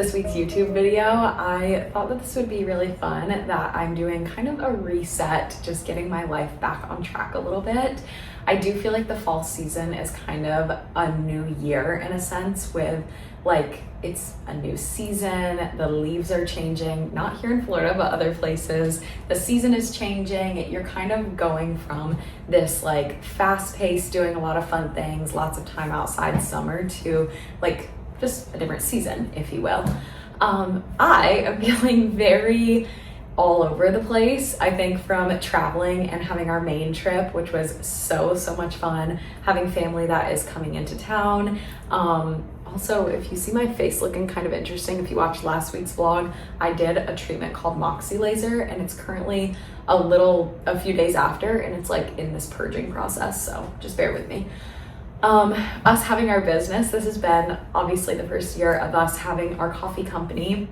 this week's YouTube video. I thought that this would be really fun, that I'm doing kind of a reset, just getting my life back on track a little bit. I do feel like the fall season is kind of a new year in a sense, with like, it's a new season, the leaves are changing, not here in Florida, but other places. The season is changing. You're kind of going from this like fast pace, doing a lot of fun things, lots of time outside summer, to like just a different season, if you will. I am feeling very all over the place. I think from traveling and having our Maine trip, which was so much fun, having family that is coming into town. Also, if you see my face looking kind of interesting, if you watched last week's vlog, I did a treatment called Moxie laser, and it's currently a few days after, and it's like in this purging process, so just bear with me. Us having our business, this has been obviously the first year of us having our coffee company.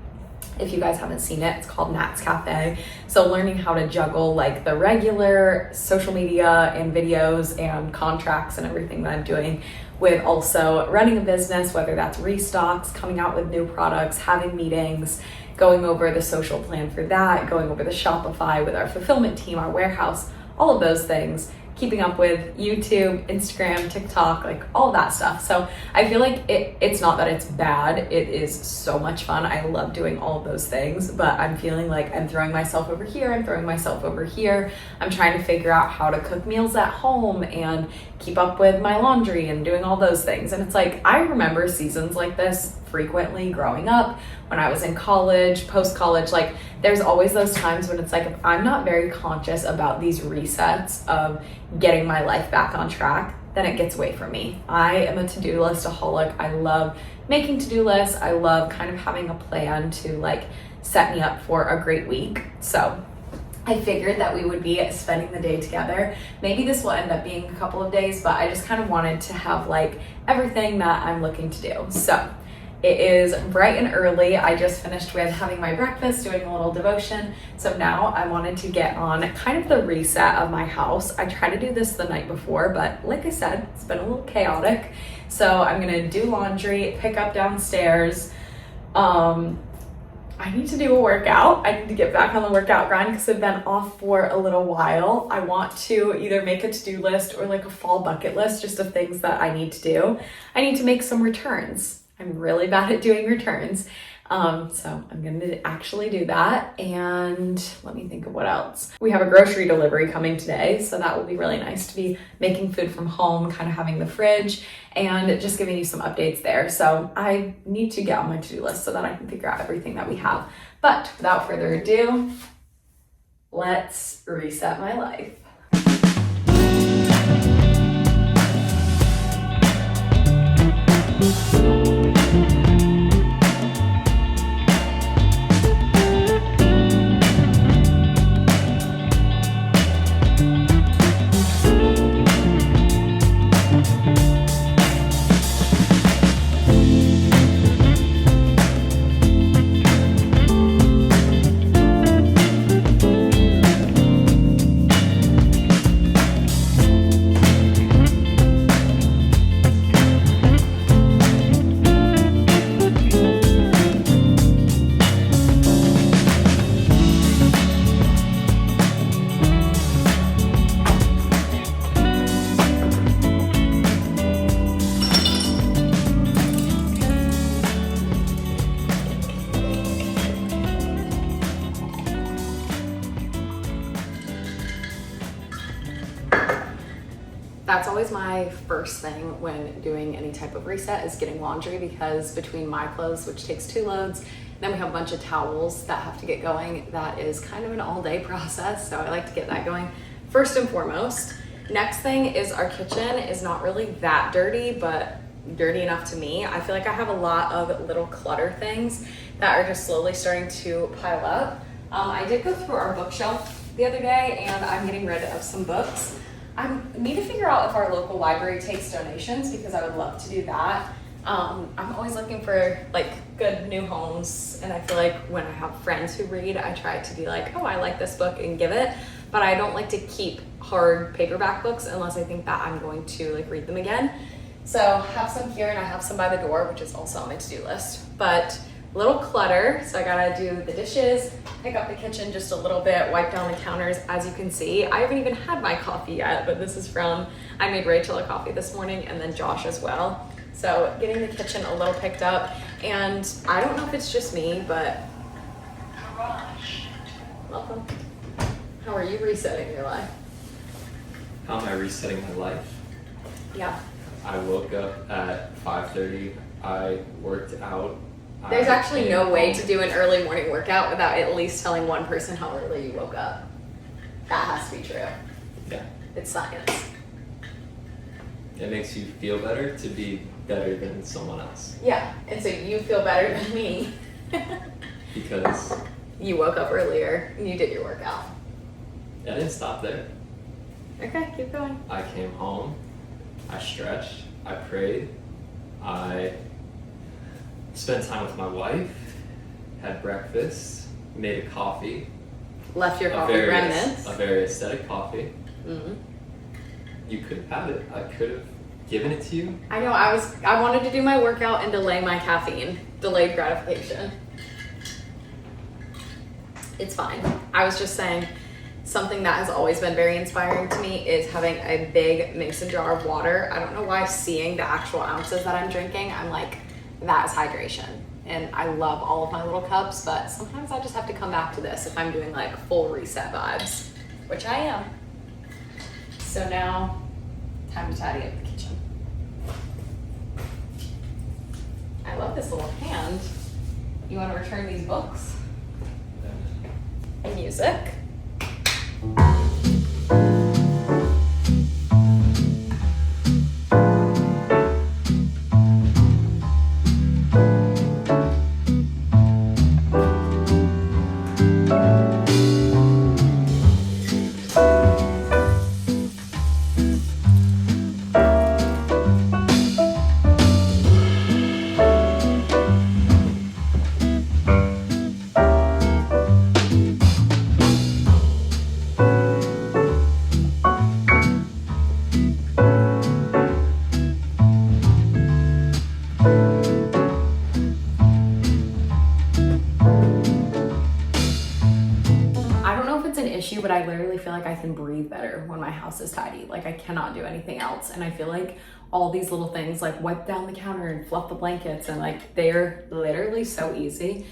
If you guys haven't seen it, it's called Nat's Cafe. So learning how to juggle like the regular social media and videos and contracts and everything that I'm doing, with also running a business, whether that's restocks, coming out with new products, having meetings, going over the social plan for that, going over the Shopify with our fulfillment team, our warehouse, all of those things, keeping up with YouTube, Instagram, TikTok, like all that stuff. So I feel like it's not that it's bad, it is so much fun. I love doing all of those things, but I'm feeling like I'm throwing myself over here, I'm throwing myself over here. I'm trying to figure out how to cook meals at home and keep up with my laundry and doing all those things. And it's like, I remember seasons like this frequently growing up, when I was in college, post-college. Like there's always those times when it's like, if I'm not very conscious about these resets of getting my life back on track, then it gets away from me. I am a to-do list-aholic. I love making to-do lists. I love kind of having a plan to like set me up for a great week. So I figured that we would be spending the day together. Maybe this will end up being a couple of days, but I just kind of wanted to have like everything that I'm looking to do. So it is bright and early. I just finished with having my breakfast, doing a little devotion. So now I wanted to get on kind of the reset of my house. I tried to do this the night before, but like I said, it's been a little chaotic. So I'm gonna do laundry, pick up downstairs. I need to do a workout. I need to get back on the workout grind because I've been off for a little while. I want to either make a to-do list or like a fall bucket list, just of things that I need to do. I need to make some returns. I'm really bad at doing returns. So I'm gonna actually do that. And let me think of what else. We have a grocery delivery coming today, so that will be really nice to be making food from home, kind of having the fridge, and just giving you some updates there. So I need to get on my to-do list so that I can figure out everything that we have. But without further ado, let's reset my life. That's always my first thing when doing any type of reset, is getting laundry, because between my clothes, which takes 2 loads, then we have a bunch of towels that have to get going. That is kind of an all-day process, so I like to get that going first and foremost. Next thing is our kitchen is not really that dirty, but dirty enough to me. I feel like I have a lot of little clutter things that are just slowly starting to pile up. I did go through our bookshelf the other day, and I'm getting rid of some books. I need to figure out if our local library takes donations, because I would love to do that. I'm always looking for like good new homes, and I feel like when I have friends who read, I try to be like, oh, I like this book, and give it. But I don't like to keep hard paperback books unless I think that I'm going to like read them again. So I have some here, and I have some by the door, which is also on my to-do list. But a little clutter. So I gotta do the dishes, pick up the kitchen just a little bit, wipe down the counters. As you can see, I haven't even had my coffee yet, but this is I made Rachel a coffee this morning and then Josh as well. So getting the kitchen a little picked up, and I don't know if it's just me, but welcome. How are you resetting your life? How am I resetting my life? Yeah. I woke up at 5:30. I worked out. There's actually no way to do an early morning workout without at least telling one person how early you woke up. That has to be true. Yeah. It's science. It makes you feel better to be better than someone else. Yeah, and so you feel better than me. Because you woke up earlier and you did your workout. I didn't stop there. Okay, keep going. I came home, I stretched, I prayed, I spent time with my wife, had breakfast, made a coffee. Left your coffee remnants. A very aesthetic coffee. Mm-hmm. You could have it. I could have given it to you. I know, I wanted to do my workout and delay my caffeine. Delayed gratification. It's fine. I was just saying, something that has always been very inspiring to me is having a big mason jar of water. I don't know why, seeing the actual ounces that I'm drinking, I'm like, that is hydration. And I love all of my little cups, but sometimes I just have to come back to this if I'm doing like full reset vibes, which I am. So now, time to tidy up the kitchen. I love this little hand. You want to return these books? Music. But I literally feel like I can breathe better when my house is tidy. Like I cannot do anything else. And I feel like all these little things like wipe down the counter and fluff the blankets and like they're literally so easy,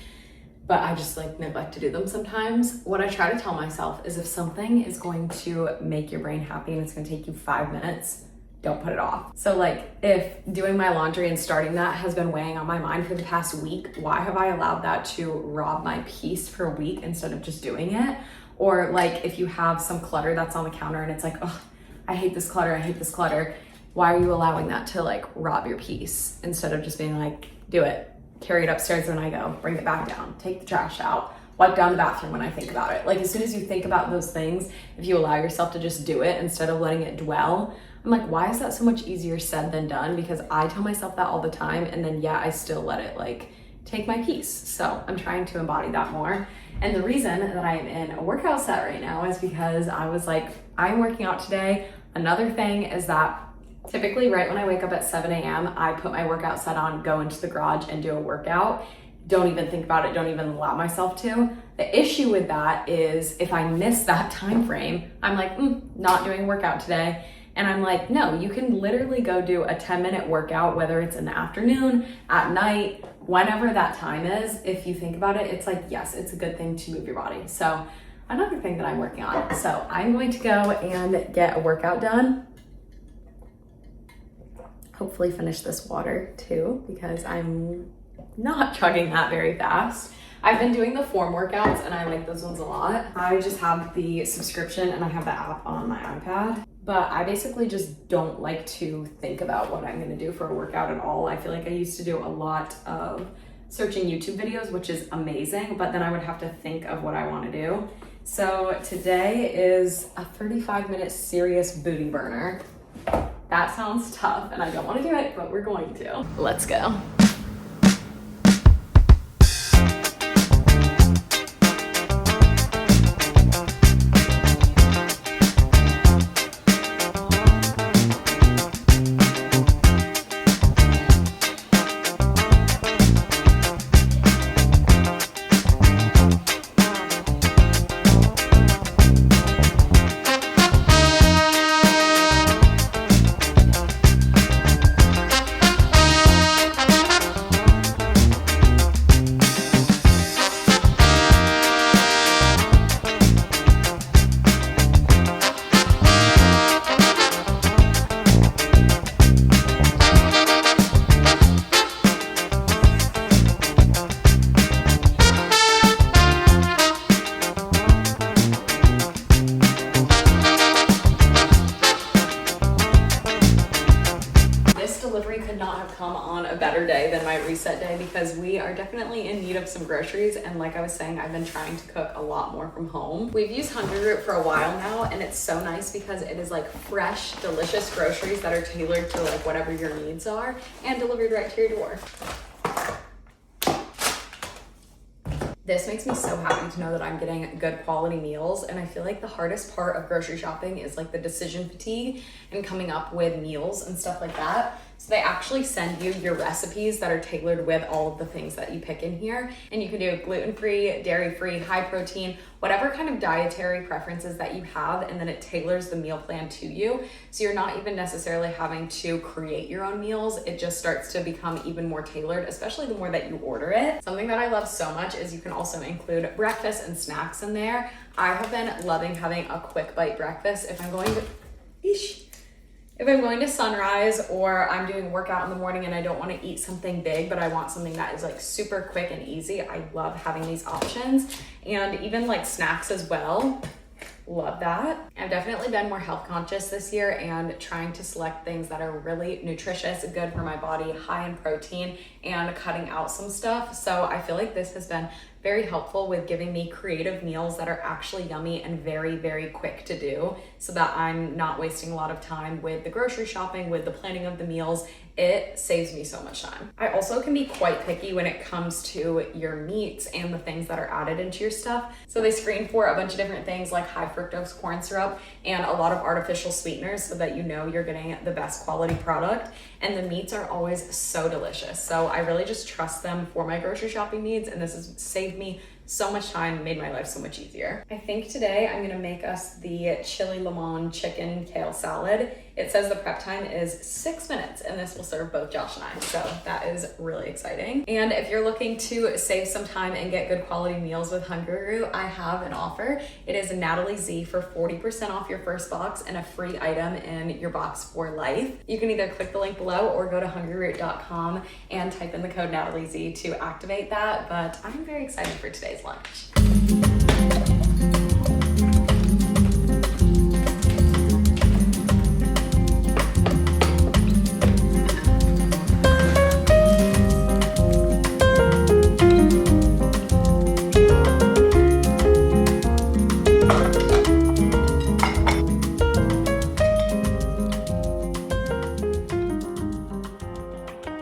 but I just like neglect to do them sometimes. What I try to tell myself is if something is going to make your brain happy and it's gonna take you 5 minutes, don't put it off. So like if doing my laundry and starting that has been weighing on my mind for the past week, why have I allowed that to rob my peace for a week instead of just doing it? Or like if you have some clutter that's on the counter and it's like, oh, I hate this clutter, I hate this clutter. Why are you allowing that to like rob your peace instead of just being like, do it, carry it upstairs when I go, bring it back down, take the trash out, wipe down the bathroom when I think about it. Like as soon as you think about those things, if you allow yourself to just do it instead of letting it dwell, I'm like, why is that so much easier said than done? Because I tell myself that all the time and then yeah, I still let it like take my peace. So I'm trying to embody that more. And the reason that I am in a workout set right now is because I was like, I'm working out today. Another thing is that typically right when I wake up at 7 a.m., I put my workout set on, go into the garage and do a workout. Don't even think about it, don't even allow myself to. The issue with that is if I miss that time frame, I'm like, not doing a workout today. And I'm like, no, you can literally go do a 10-minute workout, whether it's in the afternoon, at night, whenever that time is. If you think about it, it's like, yes, it's a good thing to move your body. So another thing that I'm working on. So I'm going to go and get a workout done. Hopefully finish this water too, because I'm not chugging that very fast. I've been doing the form workouts and I like those ones a lot. I just have the subscription and I have the app on my iPad. But I basically just don't like to think about what I'm gonna do for a workout at all. I feel like I used to do a lot of searching YouTube videos, which is amazing, but then I would have to think of what I wanna do. So today is a 35-minute serious booty burner. That sounds tough and I don't wanna do it, but we're going to. Let's go. a better day than my reset day because we are definitely in need of some groceries. And like I was saying, I've been trying to cook a lot more from home. We've used Hungry Root for a while now, and it's so nice because it is like fresh, delicious groceries that are tailored to like whatever your needs are and delivered right to your door. This makes me so happy to know that I'm getting good quality meals, and I feel like the hardest part of grocery shopping is like the decision fatigue and coming up with meals and stuff like that. So they actually send you your recipes that are tailored with all of the things that you pick in here, and you can do gluten-free, dairy-free, high protein, whatever kind of dietary preferences that you have, and then it tailors the meal plan to you. So you're not even necessarily having to create your own meals. It just starts to become even more tailored, especially the more that you order it. Something that I love so much is you can also include breakfast and snacks in there. I have been loving having a quick bite breakfast if I'm going to Sunrise, or I'm doing workout in the morning and I don't want to eat something big, but I want something that is like super quick and easy. I love having these options, and even like snacks as well. Love that. I've definitely been more health conscious this year and trying to select things that are really nutritious, good for my body, high in protein, and cutting out some stuff. So I feel like this has been very helpful with giving me creative meals that are actually yummy and very, very quick to do, so that I'm not wasting a lot of time with the grocery shopping, with the planning of the meals. It saves me so much time. I also can be quite picky when it comes to your meats and the things that are added into your stuff. So they screen for a bunch of different things like high fructose corn syrup and a lot of artificial sweeteners so that you know you're getting the best quality product. And the meats are always so delicious. So I really just trust them for my grocery shopping needs, and this has saved me so much time, made my life so much easier. I think today I'm gonna make us the chili lemon chicken kale salad. It says the prep time is 6 minutes, and this will serve both Josh and I, so that is really exciting. And if you're looking to save some time and get good quality meals with Hungry Root, I have an offer. It is Natalie Z for 40% off your first box and a free item in your box for life. You can either click the link below or go to hungryroot.com and type in the code Natalie Z to activate that, but I'm very excited for today's lunch.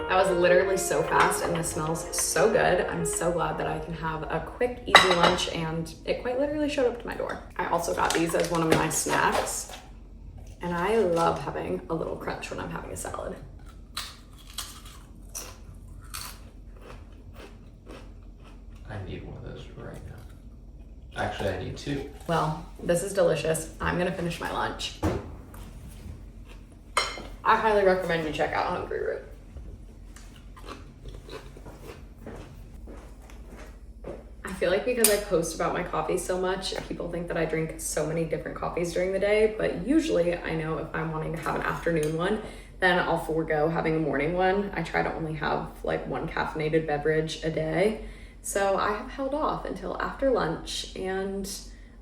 That was literally so fast, and this smells so good. I'm so glad that I can have a quick, easy lunch, and it quite literally showed up to my door. I also got these as one of my snacks, and I love having a little crunch when I'm having a salad. I need one of those right now. Actually, I need two. Well, this is delicious. I'm gonna finish my lunch. I highly recommend you check out Hungry Root. I feel like because I post about my coffee so much, people think that I drink so many different coffees during the day, but usually I know if I'm wanting to have an afternoon one, then I'll forego having a morning one. I try to only have like one caffeinated beverage a day. So I have held off until after lunch, and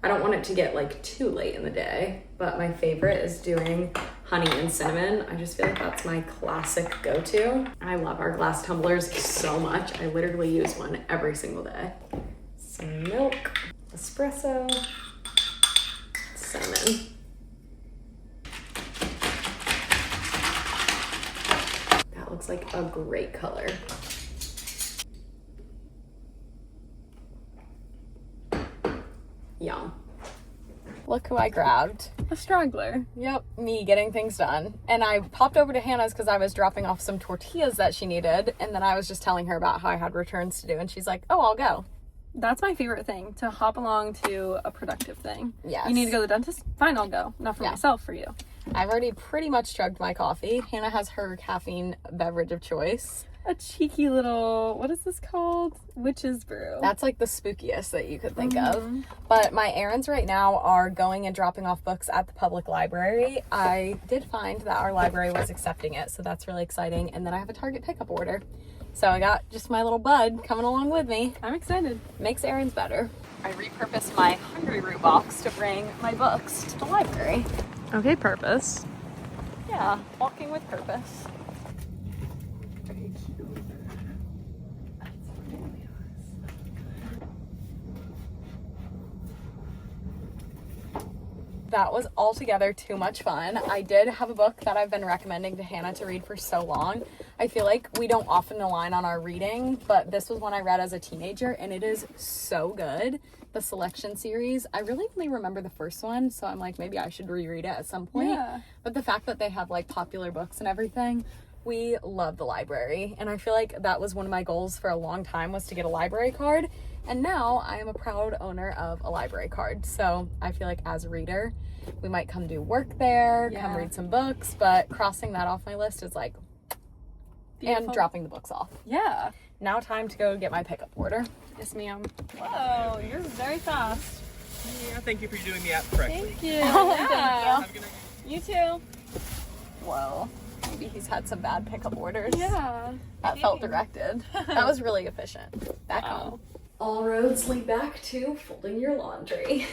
I don't want it to get like too late in the day, but my favorite is doing honey and cinnamon. I just feel like that's my classic go-to. I love our glass tumblers so much. I literally use one every single day. Some milk, espresso, cinnamon. That looks like a great color. Yum. Look who I grabbed. A straggler. Yep, me getting things done. And I popped over to Hannah's because I was dropping off some tortillas that she needed, and then I was just telling her about how I had returns to do, and she's like, oh, I'll go. That's my favorite thing, to hop along to a productive thing. Yes. You need to go to the dentist? Fine, I'll go. Not for myself, for you. I've already pretty much chugged my coffee. Hannah has her caffeine beverage of choice. A cheeky little, what is this called? Witch's brew. That's like the spookiest that you could think of. But my errands right now are going and dropping off books at the public library. I did find that our library was accepting it, so that's really exciting. And then I have a Target pickup order. So I got just my little bud coming along with me. I'm excited. Makes errands better. I repurposed my Hungry Root box to bring my books to the library. Okay, purpose. Yeah, walking with purpose. Very cute. that was altogether too much fun. I did have a book that I've been recommending to Hannah to read for so long. I feel like we don't often align on our reading, but this was one I read as a teenager, and it is so good. The Selection series. I really only remember the first one, so I'm like, maybe I should reread it at some point. Yeah. But the fact that they have like popular books and everything, we love the library. And I feel like that was one of my goals for a long time, was to get a library card. And now I am a proud owner of a library card. So I feel like as a reader, we might come do work there, come read some books, but crossing that off my list is like, Beautiful. and dropping the books off. Yeah. Now time to go get my pickup order. Yes, ma'am. Whoa, you're very fast. Yeah, thank you for doing the app correctly. Thank you. Yeah. Have a good night. You too. Whoa. Maybe he's had some bad pickup orders. Yeah. That felt directed. That was really efficient. Back home. All roads lead back to folding your laundry.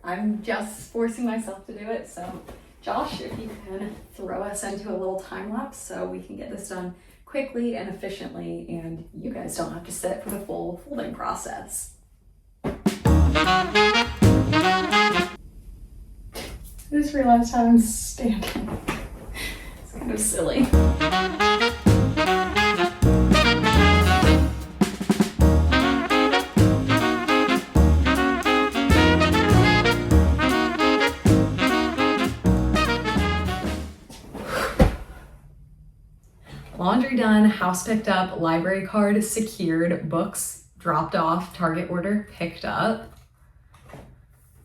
I'm just forcing myself to do it, so Josh, if you can throw us into a little time lapse so we can get this done quickly and efficiently, and you guys don't have to sit for the full folding process. I just realized how I'm standing. It's kind of silly. Laundry done, house picked up, library card secured, books dropped off, Target order picked up,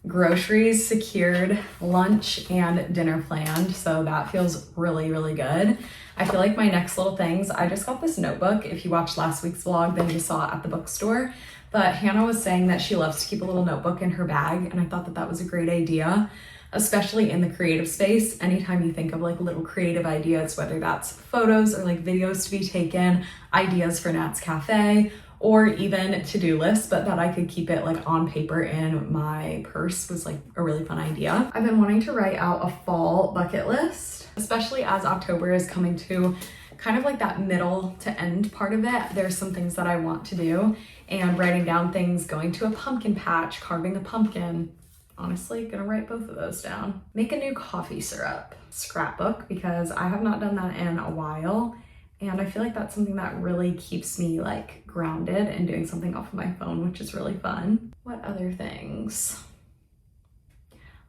groceries secured, lunch and dinner planned, so that feels really, really good. I feel like my next little things, I just got this notebook. If you watched last week's vlog, then you saw it at the bookstore, but Hannah was saying that she loves to keep a little notebook in her bag, and I thought that that was a great idea, especially in the creative space. Anytime you think of like little creative ideas, whether that's photos or like videos to be taken, ideas for Nat's Cafe, or even to-do lists, but that I could keep it like on paper in my purse was like a really fun idea. I've been wanting to write out a fall bucket list, especially as October is coming to kind of like that middle to end part of it. There's some things that I want to do, and writing down things, going to a pumpkin patch, carving a pumpkin. Honestly, gonna write both of those down. Make a new coffee syrup scrapbook, because I have not done that in a while, and I feel like that's something that really keeps me like grounded and doing something off of my phone, which is really fun. What other things?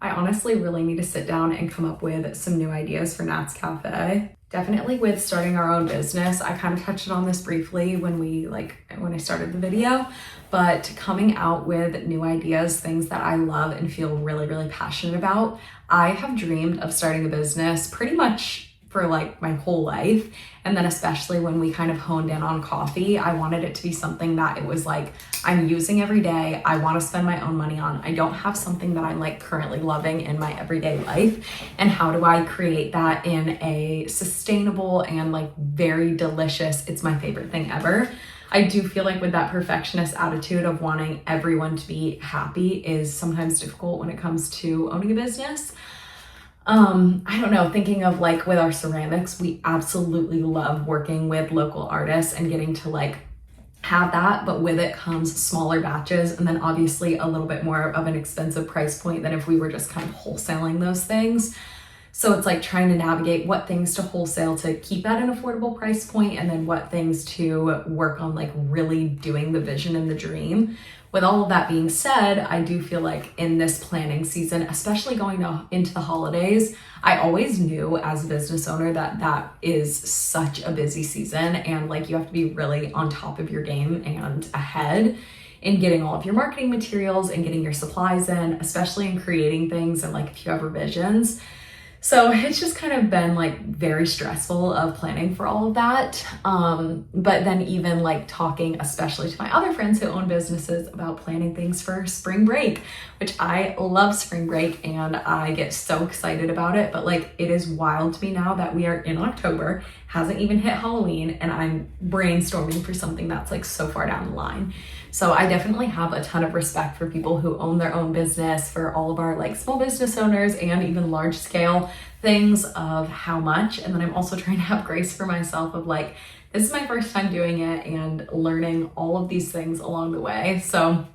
I honestly really need to sit down and come up with some new ideas for Nat's Cafe. Definitely with starting our own business, I kind of touched on this briefly when I started the video, but coming out with new ideas, things that I love and feel really, really passionate about. I have dreamed of starting a business pretty much for like my whole life. And then especially when we kind of honed in on coffee, I wanted it to be something that it was like, I'm using every day. I want to spend my own money on. I don't have something that I'm like currently loving in my everyday life. And how do I create that in a sustainable and like very delicious, it's my favorite thing ever. I do feel like with that perfectionist attitude of wanting everyone to be happy is sometimes difficult when it comes to owning a business. I don't know, thinking of like with our ceramics, we absolutely love working with local artists and getting to like have that, but with it comes smaller batches, and then obviously a little bit more of an expensive price point than if we were just kind of wholesaling those things. So it's like trying to navigate what things to wholesale to keep at an affordable price point, and then what things to work on like really doing the vision and the dream. With all of that being said, I do feel like in this planning season, especially going into the holidays, I always knew as a business owner that that is such a busy season, and like you have to be really on top of your game and ahead in getting all of your marketing materials and getting your supplies in, especially in creating things and like if you have revisions. So it's just kind of been like very stressful of planning for all of that. But then even like talking, especially to my other friends who own businesses, about planning things for spring break, which I love spring break and I get so excited about it. But like it is wild to me now that we are in October, hasn't even hit Halloween, and I'm brainstorming for something that's like so far down the line. So I definitely have a ton of respect for people who own their own business, for all of our like small business owners and even large scale things of how much. And then I'm also trying to have grace for myself of like, this is my first time doing it and learning all of these things along the way. So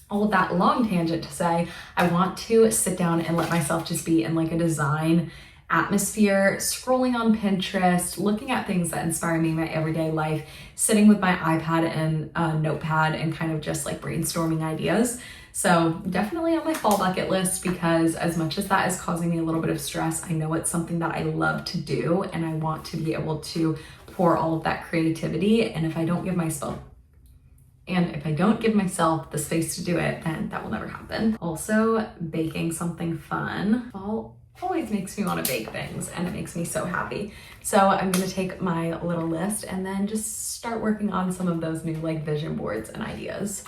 all of that long tangent to say, I want to sit down and let myself just be in like a design atmosphere, scrolling on Pinterest, looking at things that inspire me in my everyday life, sitting with my iPad and a notepad and kind of just like brainstorming ideas. So definitely on my fall bucket list, because as much as that is causing me a little bit of stress, I know it's something that I love to do and I want to be able to pour all of that creativity. And if I don't give myself the space to do it, then that will never happen. Also, baking something fun. Fall always makes me want to bake things and it makes me so happy. So I'm gonna take my little list and then just start working on some of those new like vision boards and ideas.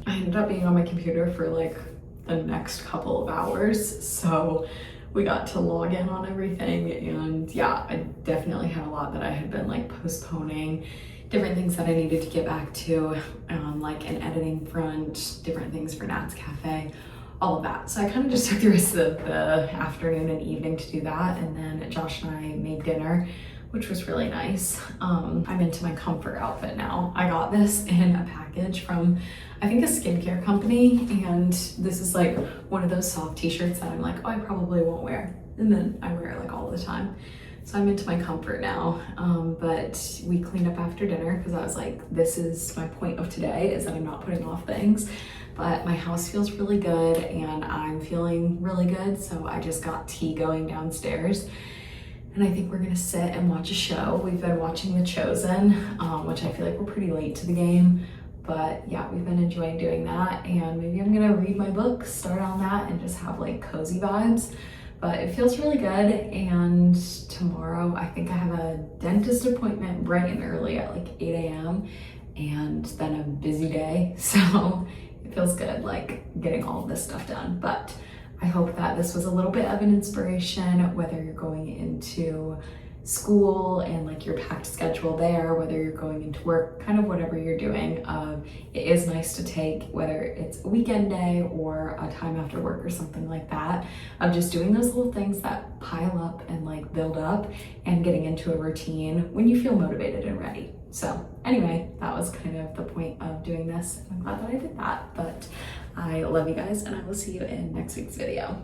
I ended up being on my computer for like the next couple of hours, so we got to log in on everything, and yeah, I definitely had a lot that I had been like postponing, different things that I needed to get back to on like an editing front, different things for Nat's Cafe, all of that. So I kind of just took the rest of the afternoon and evening to do that, and then Josh and I made dinner, which was really nice. I'm into my comfort outfit now. I got this in a package from, I think, a skincare company, and this is like one of those soft t-shirts that I'm like, oh, I probably won't wear, and then I wear it like all the time. So I'm into my comfort now. But we cleaned up after dinner because I was like, this is my point of today, is that I'm not putting off things. But my house feels really good and I'm feeling really good, so I just got tea going downstairs. And I think we're gonna sit and watch a show. We've been watching The Chosen, which I feel like we're pretty late to the game. But yeah, we've been enjoying doing that. And maybe I'm gonna read my book, start on that, and just have like cozy vibes. But it feels really good. And tomorrow, I think I have a dentist appointment bright and early at like 8 a.m. and then a busy day. So it feels good, like getting all of this stuff done. But I hope that this was a little bit of an inspiration, whether you're going into school and like your packed schedule there, whether you're going into work, kind of whatever you're doing. It is nice to take, whether it's a weekend day or a time after work or something like that, of just doing those little things that pile up and like build up and getting into a routine when you feel motivated and ready. So anyway, that was kind of the point of doing this. I'm glad that I did that, but I love you guys and I will see you in next week's video.